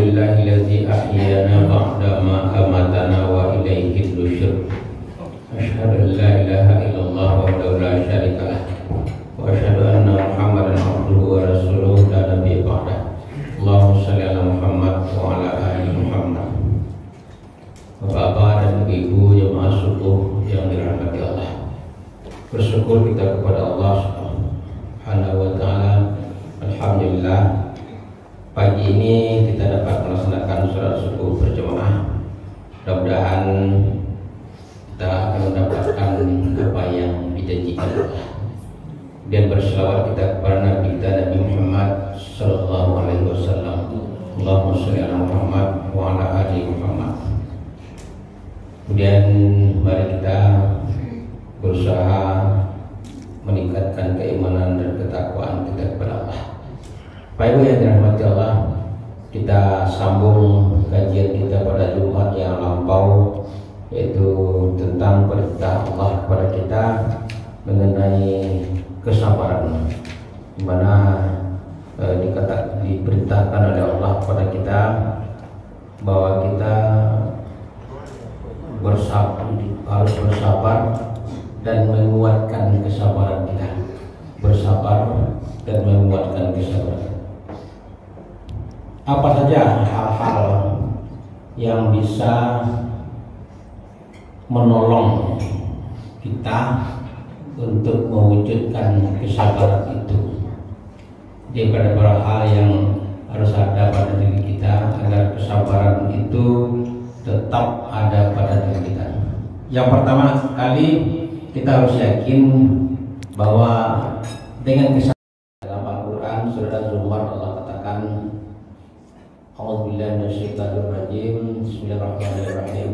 Alhamdulillahilladzi ahyana ba'da ma amatana wa ilaihi nusyur. Asyhadu an la ilaha illallah wahdahu la syarika lah wa asyhadu anna Muhammadan abduhu wa rasuluhu la nabiyya ba'dah. Allahumma shalli ala Muhammad wa ala ali Muhammad. Bapak dan ibu jemaah subuh yang dirahmati Allah, bersyukur kita kepada Allah Subhanahu wa taala. Alhamdulillah, pagi ini kita dapat melaksanakan sholat subuh berjamaah. Mudah-mudahan kita akan mendapatkan apa yang dijanjikan Allah. Dan berselawat kita kepada Nabi kita Nabi Muhammad sallallahu alaihi wasallam. Allahumma shalli ala Muhammad wa ala ali Muhammad. Kemudian mari kita berusaha meningkatkan keimanan dan ketakwaan kita kepada Allah. Bapak Ibu yang dirahmati Allah, kita sambung kajian kita pada Jumat yang lampau, yaitu tentang perintah Allah kepada kita mengenai kesabaran, di mana diperintahkan oleh Allah kepada kita bahwa kita harus bersabar dan menguatkan kesabaran kita. Bersabar dan menguatkan kesabaran. Apa saja hal-hal yang bisa menolong kita untuk mewujudkan kesabaran itu? Di beberapa hal yang harus ada pada diri kita agar kesabaran itu tetap ada pada diri kita. Yang pertama kali kita harus yakin bahwa dengan kesabaran, dalam Al-Quran surah Az-Zumar Allah katakan, A'udzubillahi minasyaitonir rajim, Bismillahirrahmanirrahim,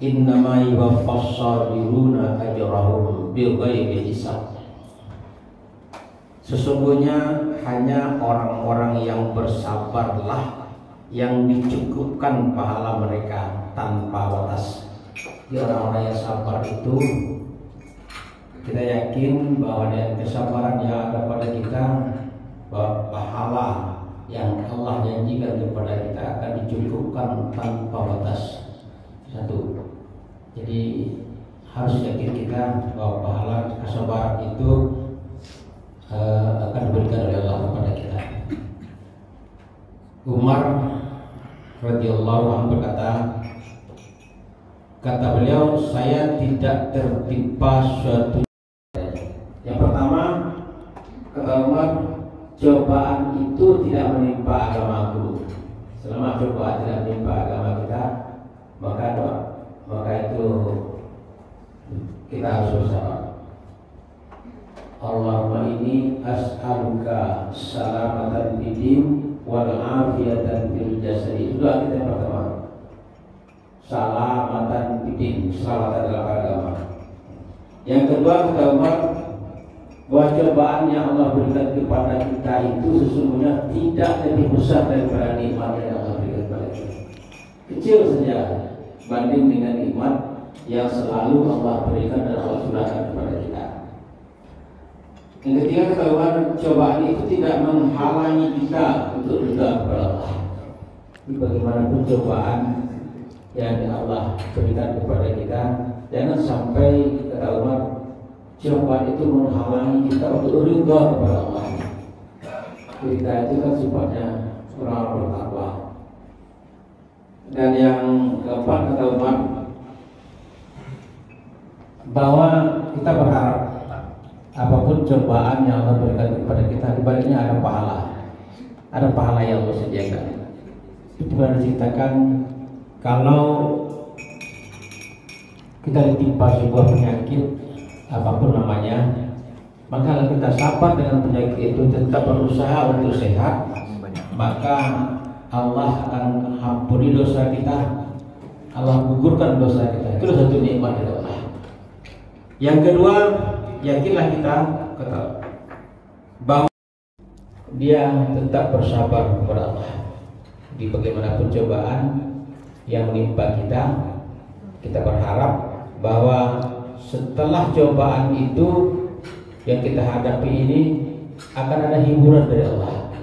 Innama yuwaffas sabiruna ajrahum bighairi hisab. Sesungguhnya hanya orang-orang yang bersabarlah yang dicukupkan pahala mereka tanpa batas. Di orang-orang yang sabar itu, kita yakin bahwa dengan kesabaran yang ada pada kita, bahwa pahala yang Allah janjikan kepada kita akan dicukupkan tanpa batas. Satu. Jadi harus yakin kita bahwa pahala kesabaran itu akan diberikan oleh Allah kepada kita. Umar radhiyallahu anhu berkata, kata beliau, saya tidak tertimpa suatu. Yang pertama, kata Umar, cobaan itu tidak menimpa agamaku. Selama cobaan tidak menimpa agama kita, maka itu kita harus bersabar. Allahumma inni as'aluka salamatan fid din wal afiyatan fil jasadi. Itu kita yang pertama. Salamatan fid din, selamatan dalam agama. Yang kedua, kata Umar, bahwa cobaan yang Allah berikan kepada kita itu sesungguhnya tidak lebih besar daripada nikmat yang Allah berikan kepada kita. Kecil saja banding dengan nikmat yang selalu Allah berikan dan Allah curahkan kepada kita. Yang ketiga, kata Umar, cobaan itu tidak menghalangi kita untuk berdoa kepada Allah. Bagaimanapun cobaan yang Allah berikan kepada kita, jangan sampai, kata Umar, cobaan itu menghalangi kita untuk ridha kepada Allah. Kita itu kan sifatnya orang bertakwa. Dan yang keempat, kata Umar, bahwa kita berharap apapun cobaan yang Allah berikan kepada kita, di baliknya ada pahala. Ada pahala yang Allah sediakan. Itu pernah diceritakan, kalau kita ditimpa sebuah penyakit apapun namanya, maka kalau kita sabar dengan penyakit itu, tetap berusaha untuk sehat, maka Allah akan ampuni dosa kita, Allah gugurkan dosa kita. Itu satu nikmat dari Allah. Yang kedua, yakinlah kita bahwa dia tetap bersabar kepada Allah di bagaimanapun cobaan yang menimpa kita. Kita berharap bahwa setelah cobaan itu yang kita hadapi ini akan ada hiburan dari Allah,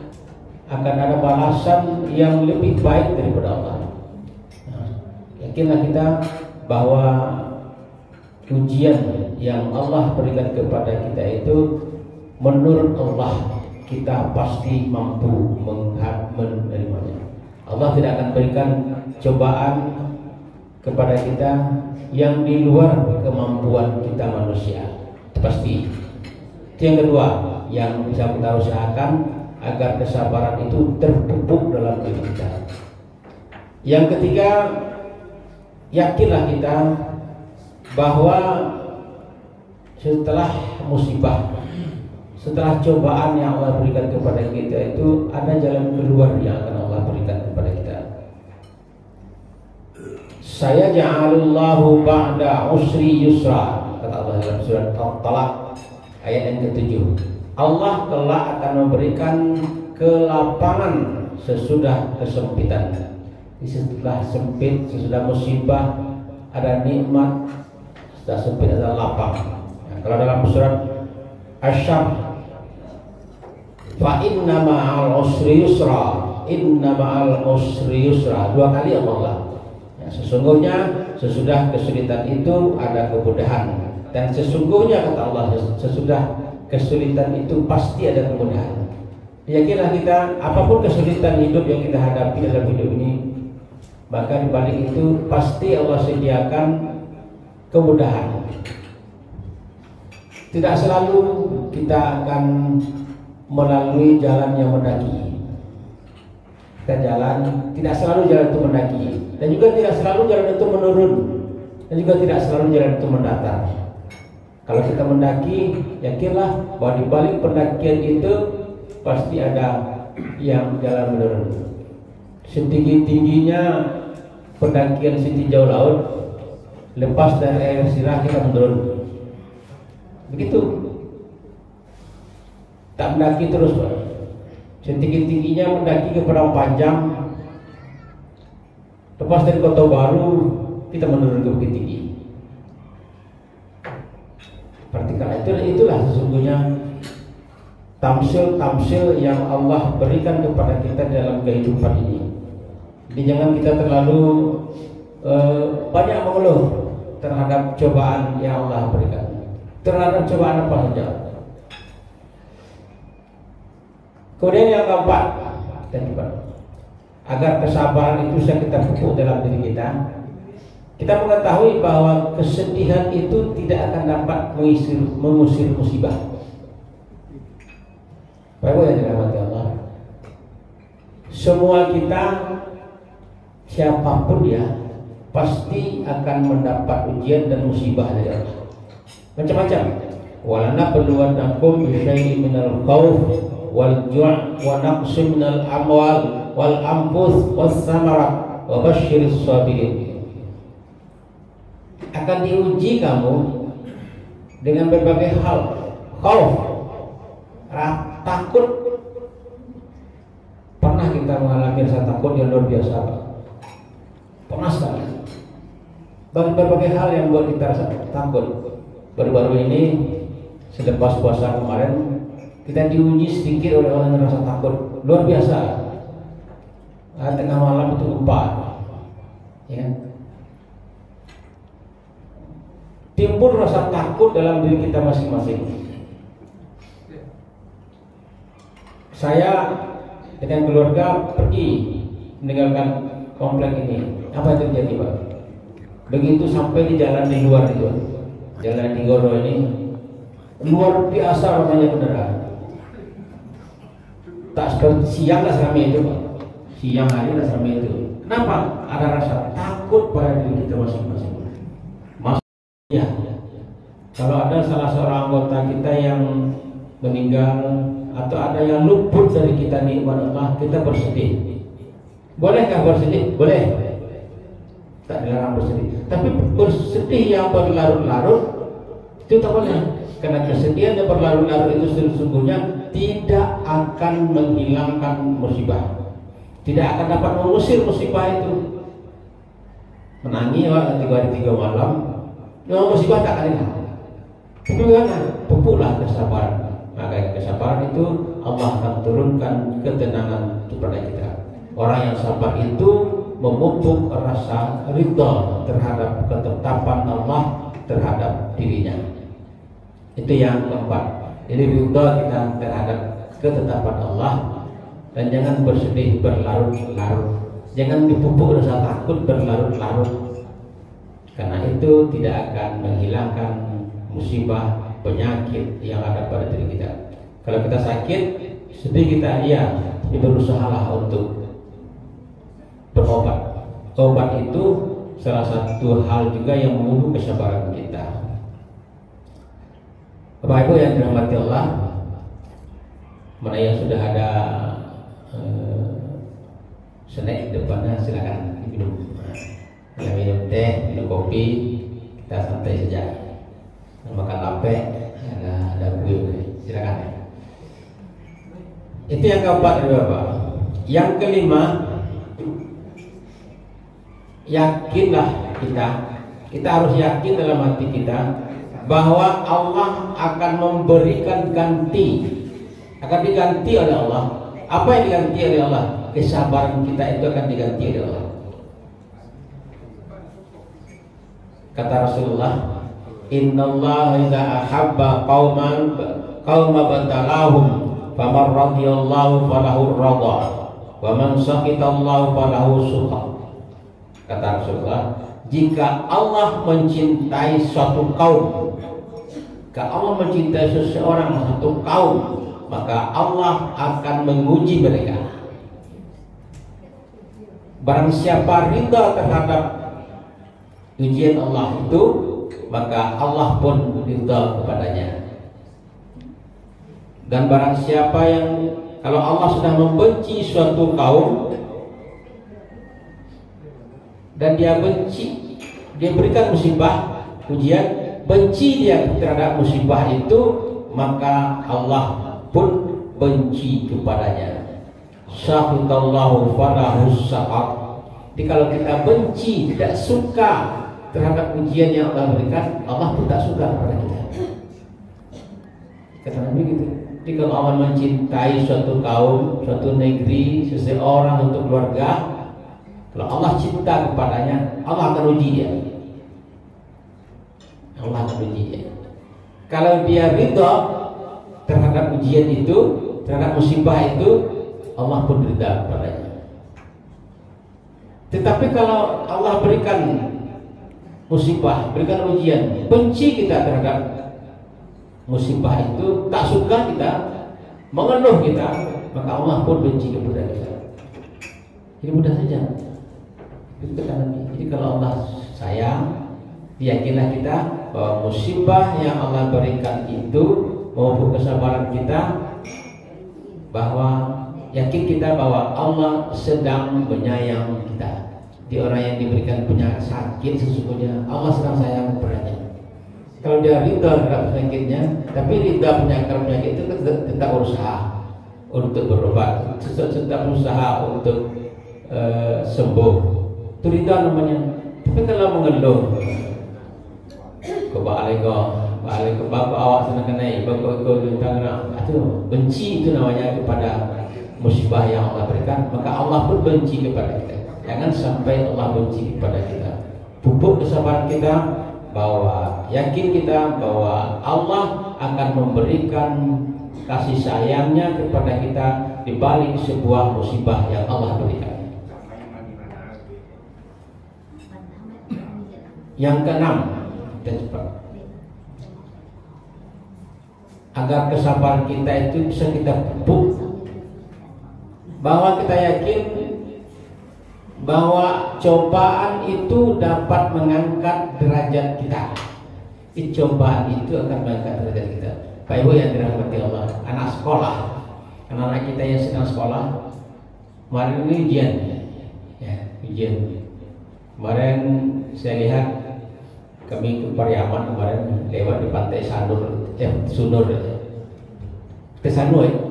akan ada balasan yang lebih baik daripada Allah. Nah, yakinlah kita bahwa ujian yang Allah berikan kepada kita itu menurut Allah kita pasti mampu menerimanya. Allah tidak akan berikan cobaan kepada kita yang di luar kemampuan kita manusia. Itu pasti. Itu yang kedua yang bisa kita usahakan agar kesabaran itu terpupuk dalam diri kita. Yang ketiga, yakinlah kita bahwa setelah musibah, setelah cobaan yang Allah berikan kepada kita itu ada jalan keluar yang akan Allah berikan kepada kita. Saya ja'alullahu ba'da usri yusra, kata Allah dalam surat At-Talaq ayat yang ke-7. Allah kelak akan memberikan kelapangan sesudah kesempitan. Setelah sempit, sesudah musibah ada nikmat, setelah sempit ada lapang. Nah, kalau dalam surat Asy-Syams, fa inna ma'al usri yusra, inna ma'al usri yusra, 2 kali Allah. Ya, sesungguhnya sesudah kesulitan itu ada kemudahan, dan sesungguhnya kata Allah sesudah kesulitan itu pasti ada kemudahan. Yakinlah kita apapun kesulitan hidup yang kita hadapi dalam hidup ini, maka di balik itu pasti Allah sediakan kemudahan. Tidak selalu kita akan melalui jalan yang mendaki. Kita jalan, tidak selalu jalan itu mendaki, dan juga tidak selalu jalan itu menurun, dan juga tidak selalu jalan itu mendatar. Kalau kita mendaki, yakinlah bahwa di balik pendakian itu pasti ada yang jalan menurun. Setinggi-tingginya pendakian setinjau laut, lepas dari air sirah kita menurun. Begitu. Tak mendaki terus, Pak. Setinggi-tingginya mendaki ke Padang Panjang, lepas dari Kota Baru kita menurun ke Bukit Tinggi. Perhatikan, itulah sesungguhnya tamsil yang Allah berikan kepada kita dalam kehidupan ini. Jadi jangan kita terlalu banyak mengeluh terhadap cobaan yang Allah berikan, terhadap cobaan apa saja. Kemudian yang keempat, agar kesabaran itu bisa kita pupuk dalam diri kita, kita mengetahui bahwa kesedihan itu tidak akan dapat mengusir musibah. Bapak yang dirahmati Allah, semua kita, siapapun dia, pasti akan mendapat ujian dan musibah dari Allah. Macam-macam. Walanabluwannakum bisyai'in minal khawf wal ju' wa naqsin minal amwal wal anfus was samarat wa basyiris sabirin. Akan diuji kamu dengan berbagai hal. Khauf, takut. Pernah kita mengalami rasa takut yang luar biasa? Pernah sekali. Berbagai hal yang buat kita rasa takut. Baru-baru ini selepas puasa kemarin kita diuji sedikit oleh orang yang rasa takut luar biasa. Tengah malam itu gempa, ya. Timbul rasa takut dalam diri kita masing-masing. Saya dengan keluarga pergi meninggalkan komplek ini. Apa yang terjadi, Pak? Begitu sampai di jalan di luar itu, jalan di Goro ini luar biasa ramainya kendaraan. Tak seperti siang lah ramai itu, Pak. Siang hari lah ramai itu. Kenapa? Ada rasa takut pada diri kita masing-masing. Ya, kalau ada salah seorang anggota kita yang meninggal atau ada yang luput dari kita nikmat Allah, kita bersedih. Bolehkah bersedih? Boleh. Tak dilarang bersedih. Tapi bersedih yang berlarut-larut itu tak boleh. Karena kesedihan yang berlarut-larut itu sesungguhnya tidak akan menghilangkan musibah. Tidak akan dapat mengusir musibah itu. Menangis 3 hari 3 malam. Yang musibah tak akan hilang. Tapi bagaimana? Pupuklah kesabaran. Maka kesabaran itu Allah akan turunkan ketenangan kepada kita. Orang yang sabar itu memupuk rasa ridha terhadap ketetapan Allah terhadap dirinya. Itu yang keempat. Jadi ridha kita terhadap ketetapan Allah, dan jangan bersedih berlarut-larut. Jangan dipupuk rasa takut berlarut-larut, karena itu tidak akan menghilangkan musibah penyakit yang ada pada diri kita. Kalau kita sakit, sedih kita, iya, berusahalah untuk berobat. Obat itu salah satu hal juga yang menguji kesabaran kita. Bapak Ibu yang dirahmati Allah, mana yang sudah ada snack di depannya, silakan diminum. Yang minum teh, minum kopi, kita santai saja. Makan lape, ada kue, silakan. Itu yang keempat, Bapak. Yang kelima, yakinlah kita harus yakin dalam hati kita bahwa Allah akan memberikan ganti, akan diganti oleh Allah. Apa yang diganti oleh Allah? Kesabaran kita itu akan diganti oleh Allah. Kata Rasulullah, innallaha idza ahabba qauman batalahum faman radiyallahu falahu radha wa man saqitallahu falahu suqa. Kata Rasulullah, jika Allah mencintai suatu kaum, jika Allah mencintai seseorang, satu kaum, maka Allah akan menguji mereka. Barang siapa ridha terhadap ujian Allah itu, maka Allah pun ridha kepadanya. Dan barang siapa yang, kalau Allah sudah membenci suatu kaum dan dia benci, dia berikan musibah, ujian, benci dia terhadap musibah itu, maka Allah pun benci kepadanya. Syahitallahu falahu saqat. Jadi kalau kita benci, tidak suka terhadap ujian yang Allah berikan, Allah pun tak suka kepada kita. Kata Nabi gitu. Jadi kalau Allah mencintai suatu kaum, suatu negeri, seseorang, untuk keluarga, kalau Allah cinta kepadanya, Allah akan uji dia. Allah akan uji dia. Kalau dia ridha terhadap ujian itu, terhadap musibah itu, Allah pun ridha kepadanya. Tetapi kalau Allah berikan musibah, berikan ujian, benci kita terhadap musibah itu, tak suka kita, mengeluh kita, maka Allah pun benci kepada kita. Ini mudah saja. Jadi kalau Allah sayang, yakinlah kita bahwa musibah yang Allah berikan itu maupun kesabaran kita, bahwa yakin kita bahwa Allah sedang menyayang kita. Di orang yang diberikan penyakit sakit, sesungguhnya Allah sedang sayang kepadanya. Kalau dia ridha terhadap penyakitnya, tapi ridha penyakit itu tetap berusaha untuk berobat, tetap berusaha untuk sembuh. Itu ridha namanya. Tapi kalau mengeluh, balik ke bapak awak sana kenai, bapak ikut bintang, itu benci, itu namanya kepada musibah yang Allah berikan, maka Allah pun benci kepada kita. Jangan sampai Allah benci kepada kita. Pupuk kesabaran kita, bahwa yakin kita bahwa Allah akan memberikan kasih sayangnya kepada kita di balik sebuah musibah yang Allah berikan. Yang keenam, dan cepat, agar kesabaran kita itu bisa kita pupuk, bahwa kita yakin bahwa cobaan itu dapat mengangkat derajat kita. Cobaan itu akan mengangkat derajat kita. Pak Ibu yang dirahmati Allah, anak sekolah, anak-anak kita yang sedang sekolah, kemarin ini ujian, ya, ujian. Kemarin saya lihat, kami ke Pariaman kemarin lewat di pantai Sunur, ke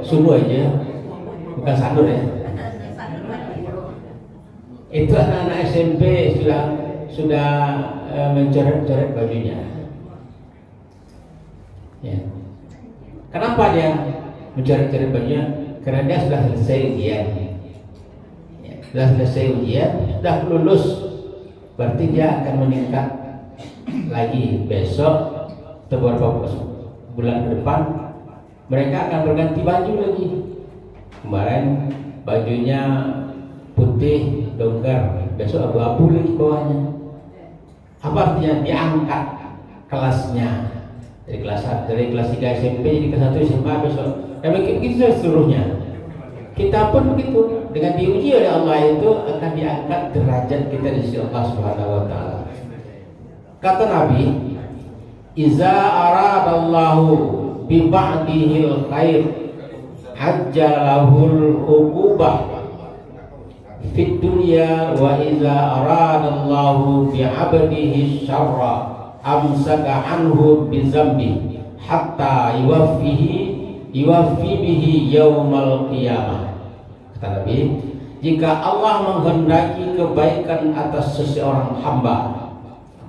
Sunur aja, bukan Sanur ya. Itu anak-anak SMP sudah mencoret-coret bajunya. Ya. Kenapa dia mencoret-coret bajunya? Karena dia sudah selesai ujian. sudah selesai ujian, sudah lulus, berarti dia akan meningkat lagi besok atau beberapa bulan ke depan. Mereka akan berganti baju lagi. Kemarin bajunya putih dongker, besok abu-abu lagi bawahnya. Apa artinya? Diangkat kelasnya dari kelas 3 SMP jadi kelas 1 SMA besok. Dan begitu seluruhnya. Kita pun begitu, dengan diuji oleh Allah itu akan diangkat derajat kita di sisi Allah Subhanahu wa taala. Kata Nabi, "Iza aradallahu bi ba'dihil khair ajjalahul uqubah fid dunya wa iza aradallahu bi 'abdihi syarra amsaka anhu bi zambi hatta yuwaffi bihi yaumal qiyamah." Kata Nabi, jika Allah menghendaki kebaikan atas seseorang hamba,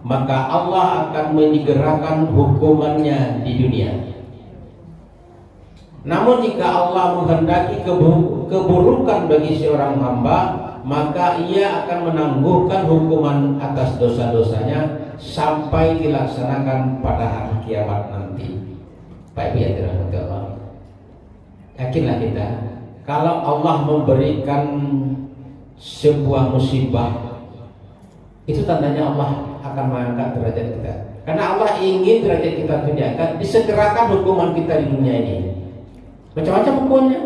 maka Allah akan menyegerakan hukumannya di dunia. Namun jika Allah menghendaki keburukan bagi seorang hamba, maka ia akan menangguhkan hukuman atas dosa-dosanya sampai dilaksanakan pada hari kiamat nanti. Baik ya, dirahmati Allah. Yakinlah kita, kalau Allah memberikan sebuah musibah, itu tandanya Allah akan mengangkat derajat kita. Karena Allah ingin derajat kita itu diangkat, disegerakan hukuman kita di dunia ini. Macam-macam hukumannya.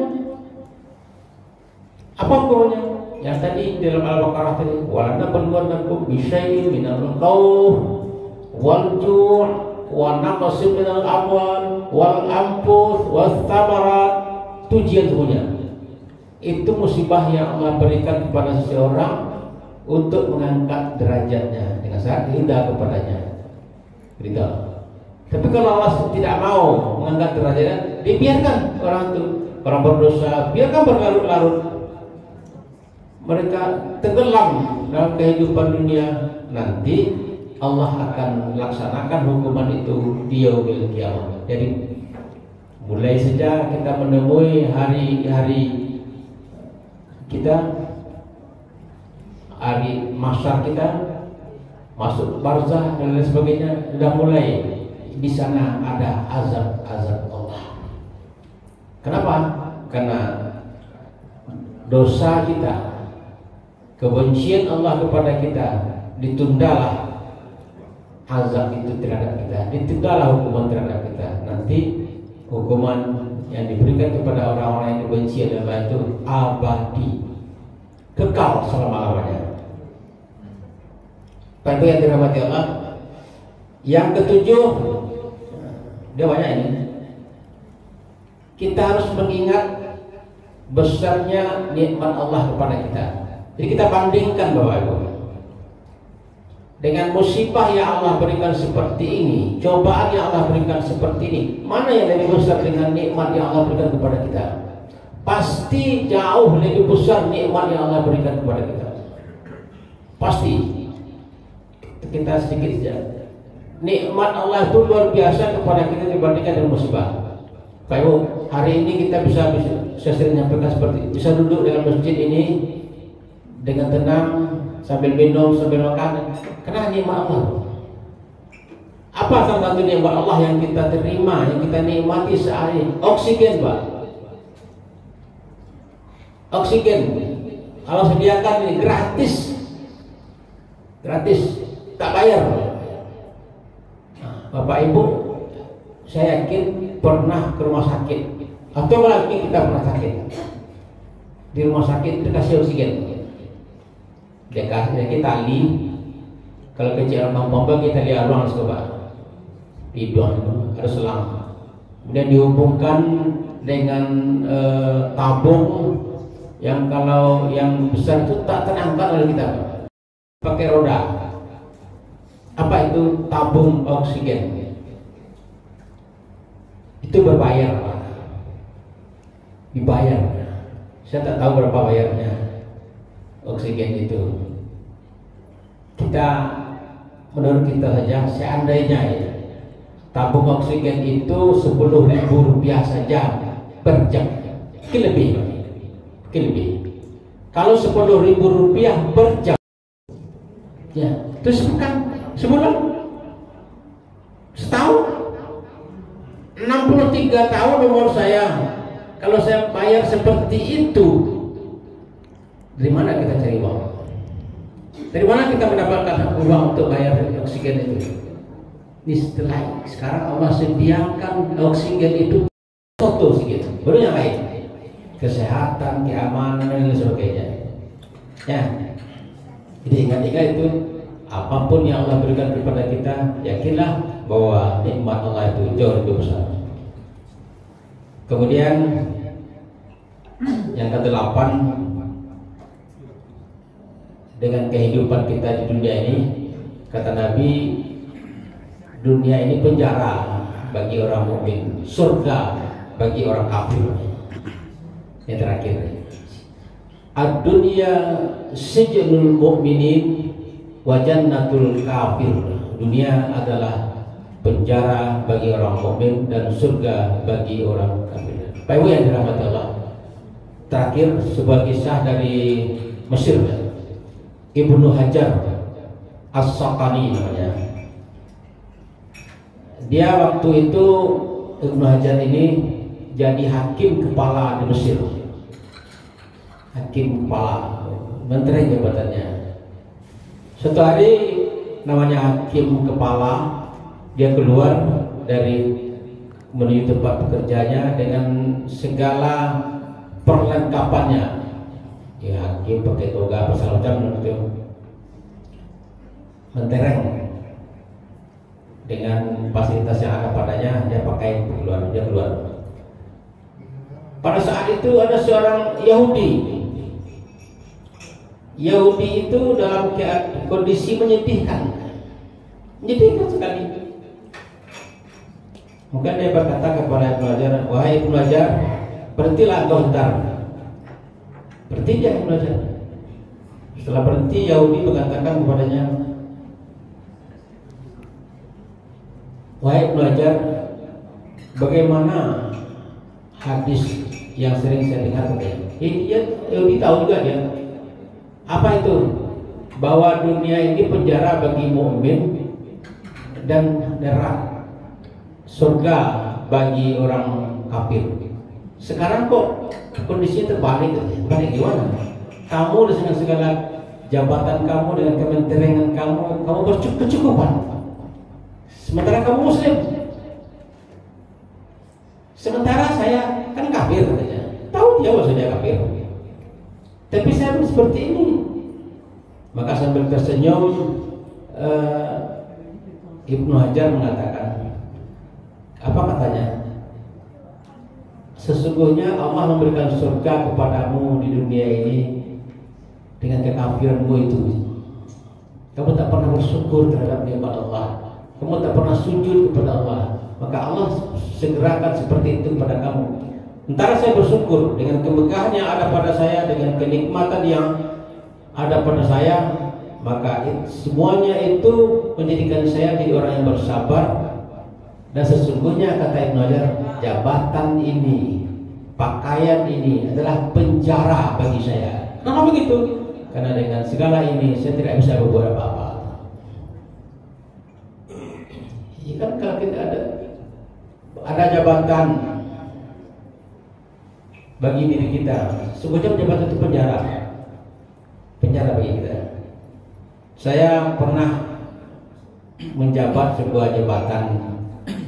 Apa hukumannya? Yang tadi dalam Al-Baqarah tadi, "Wa nabluwannakum bisyai'in minal khawf wal ju' wa naqsin minal amwal wal anfus was thamarat." Ujian semuanya. Itu musibah yang Allah berikan kepada seseorang untuk mengangkat derajatnya dengan sangat ridha kepadanya. Ridha. Tapi kalau Allah tidak mau mengangkat derajatnya, dibiarkan orang itu, orang berdosa, biarkan berlarut-larut. Mereka tenggelam dalam kehidupan dunia. Nanti Allah akan laksanakan hukuman itu di yaumil qiyamah. Jadi mulai sejak kita menemui hari-hari kita, hari mahsyar kita, masuk barzah dan lain sebagainya, sudah mulai di sana ada azab Allah. Kenapa? Karena dosa kita, kebencian Allah kepada kita, ditundalah azab itu terhadap kita, ditundalah hukuman terhadap kita. Nanti hukuman yang diberikan kepada orang-orang yang dibenci adalah itu abadi, kekal selama-lamanya. Baik yang dirahmati Allah. Yang ketujuh, dia banyak ini. Kita harus mengingat besarnya nikmat Allah kepada kita. Jadi kita bandingkan Bapak Ibu dengan musibah yang Allah berikan seperti ini, cobaan yang Allah berikan seperti ini, mana yang lebih besar dengan nikmat yang Allah berikan kepada kita? Pasti jauh lebih besar nikmat yang Allah berikan kepada kita. Pasti. Kita sedikit saja. Nikmat Allah itu luar biasa kepada kita dibandingkan dengan musibah. Baik Bu, hari ini kita bisa saya sering menyampaikan seperti bisa duduk dalam masjid ini dengan tenang sambil minum, sambil makan. Karena nikmat Allah. Apa salah satu nikmat Allah yang kita terima, yang kita nikmati sehari? Oksigen, Pak. Oksigen. Allah sediakan ini gratis. Gratis, tak bayar. Bapak Ibu, saya yakin pernah ke rumah sakit, atau lagi kita pernah sakit. Di rumah sakit dikasih oksigen. Dikasih tali. Kalau kecil pompa kita lihat ruang coba. Bidon ada selang. Kemudian dihubungkan dengan tabung yang kalau yang besar itu tak terangkat oleh kita. Pakai roda. Apa itu tabung oksigen? Itu berbayar, Pak. Dibayar. Saya tak tahu berapa bayarnya oksigen itu. Kita, menurut kita saja, seandainya ya, tabung oksigen itu 10.000 rupiah saja per jam, lebih. Kalau 10.000 rupiah per jam, ya, terus bukan sebulan, setahun, 63 tahun umur saya. Kalau saya bayar seperti itu, dari mana kita cari uang? Dari mana kita mendapatkan uang untuk bayar oksigen itu? Ini sekarang Allah sediakan oksigen itu satu oksigen, baru yang lain, kesehatan, keamanan dan sebagainya. Ya, jadi ingat-ingat itu, apapun yang Allah berikan kepada kita, yakinlah bahwa nikmat Allah itu jauh lebih besar. Kemudian yang ke-8, dengan kehidupan kita di dunia ini, kata Nabi, dunia ini penjara bagi orang mukmin, surga bagi orang kafir. Yang terakhir, ad-dunya sijnul mu'minin wa jannatul kafir. Dunia adalah penjara bagi orang mukmin dan surga bagi orang kafir. Bapak Ibu yang dirahmati Allah, terakhir sebuah kisah dari Mesir, Ibnu Hajar As-Saqani namanya. Dia waktu itu, Ibnu Hajar ini jadi hakim kepala di Mesir, hakim kepala, menteri jabatannya. Suatu hari namanya hakim kepala, dia keluar dari menuju tempat bekerjanya dengan segala perlengkapannya. Ya, hakim pakai toga apa segala macam gitu, mentereng dengan fasilitas yang ada padanya. Dia pakai dia keluar. Pada saat itu ada seorang Yahudi. Yahudi itu dalam kondisi menyedihkan sekali. Mungkin dia berkata kepada Ibnu Hajar, wahai Ibnu Hajar, berhentilah engkau sebentar. Berhenti dia Ibnu Hajar. Setelah berhenti, Yahudi mengatakan kepadanya, wahai Ibnu Hajar, bagaimana hadis yang sering saya dengar katanya? Yahudi tahu juga dia. Apa itu? Bahwa dunia ini penjara bagi mukmin dan neraka, surga bagi orang kafir. Sekarang kok kondisinya terbalik? Balik gimana? Kamu dengan segala jabatan kamu, dengan kementerian kamu berkecukupan. Sementara kamu Muslim. Sementara saya kan kafir katanya. Tahu dia bahwa saya kafir. Tapi saya seperti ini. Maka sambil tersenyum, Ibnu Hajar mengatakan, apa katanya? Sesungguhnya Allah memberikan surga kepadamu di dunia ini dengan kekafiranmu itu. Kamu tak pernah bersyukur terhadap nikmat Allah. Kamu tak pernah sujud kepada Allah. Maka Allah segerakan seperti itu kepada kamu. Sementara saya bersyukur dengan kemegahan yang ada pada saya, dengan kenikmatan yang ada pada saya, maka semuanya itu menjadikan saya jadi orang yang bersabar. Dan sesungguhnya kata Ibnu Hajar, jabatan ini, pakaian ini adalah penjara bagi saya. Kenapa begitu? Karena dengan segala ini saya tidak bisa berbuat apa-apa. Ya kan, kalau kita ada jabatan bagi diri kita, sungguhnya jabatan itu penjara bagi kita. Saya pernah menjabat sebuah jabatan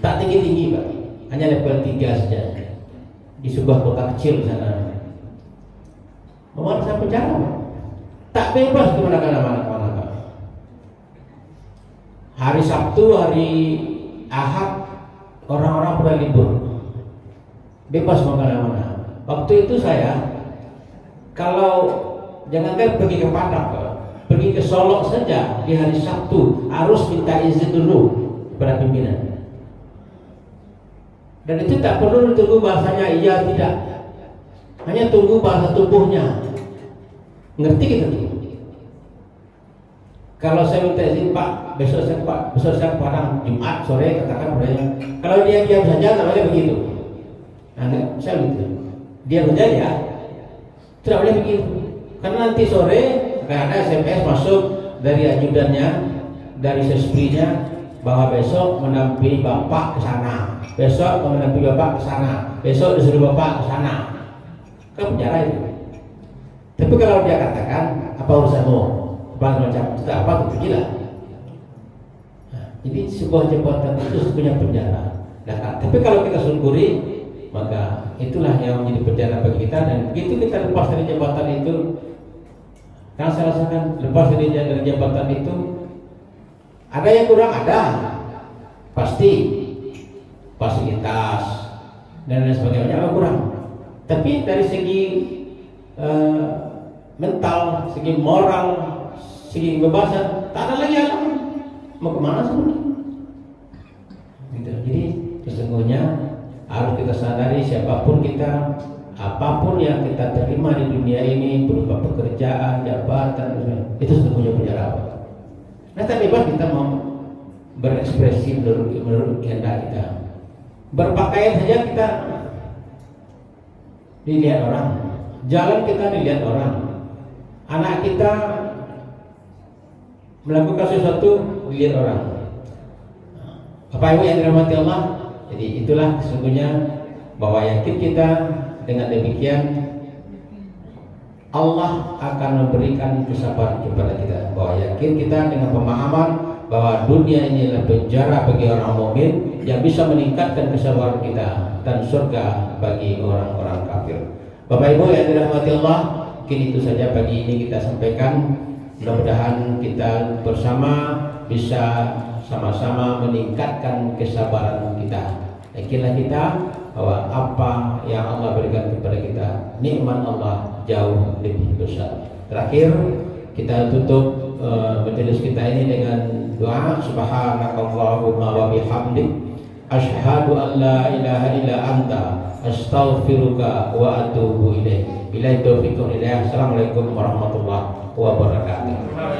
tak tinggi-tinggi, Pak, hanya level 3 saja di sebuah kota kecil di sana. Memang saya penjara, Pak. Tak bebas kemana-mana. Hari Sabtu, hari Ahad, orang-orang pada libur, bebas kemana-mana. Waktu itu saya, kalau jangankan pergi ke Padang, pergi ke Solo saja di hari Sabtu harus minta izin dulu kepada pimpinan. Dan itu tak perlu ditunggu bahasanya iya tidak, hanya tunggu bahasa tubuhnya. Ngerti kita tuh. Kalau saya minta izin, Pak, besok saya Padang Jumat sore, katakan padanya. Kalau dia diam saja, namanya begitu. Nah, saya begitu. Diam saja ya, tidak boleh begitu. Karena nanti sore akan ada SMS masuk dari ajudannya, dari sespinya, bahwa besok menampilkan bapak ke sana, besok menampilkan bapak ke sana, besok disuruh bapak ke sana, ke penjara itu. Tapi kalau dia katakan apa urusanmu, apa macam itu apa itu gila. Nah, jadi sebuah jabatan itu punya penjara. Nah, tapi kalau kita syukuri, maka itulah yang menjadi penjara bagi kita. Dan begitu kita lepas dari jabatan itu, yang saya rasakan lepas dari jabatan itu, ada yang kurang, ada pasti fasilitas dan lain sebagainya ada kurang. Tapi dari segi mental, segi moral, segi kebebasan, tak ada lagi alam. Mau kemana sebenarnya? Gitu. Jadi sesungguhnya harus kita sadari siapapun kita, apapun yang kita terima di dunia ini berupa pekerjaan, jabatan, itu sesungguhnya punya apa. Nah, tapi bebas kita mau berekspresi menurut kehendak kita. Berpakaian saja kita dilihat orang, jalan kita dilihat orang, anak kita melakukan sesuatu dilihat orang. Bapak Ibu yang dirahmati Allah, jadi itulah sesungguhnya bahwa yakin kita dengan demikian Allah akan memberikan kesabaran kepada kita. Bahwa yakin kita dengan pemahaman bahwa dunia ini adalah penjara bagi orang mukmin yang bisa meningkatkan kesabaran kita, dan surga bagi orang-orang kafir. Bapak Ibu yang dirahmati Allah, mungkin itu saja pagi ini kita sampaikan. Mudah-mudahan kita bersama bisa sama-sama meningkatkan kesabaran kita. Yakinlah kita bahwa apa yang Allah berikan kepada kita, nikmat Allah jauh lebih besar. Terakhir kita tutup majelis kita ini dengan doa. Subhanakallahumma wa bihamdik, asyhadu an la ilaha illa anta, astaghfiruka wa atubu ilaik. Billahi taufiq wal hidayah. Assalamualaikum warahmatullahi wabarakatuh.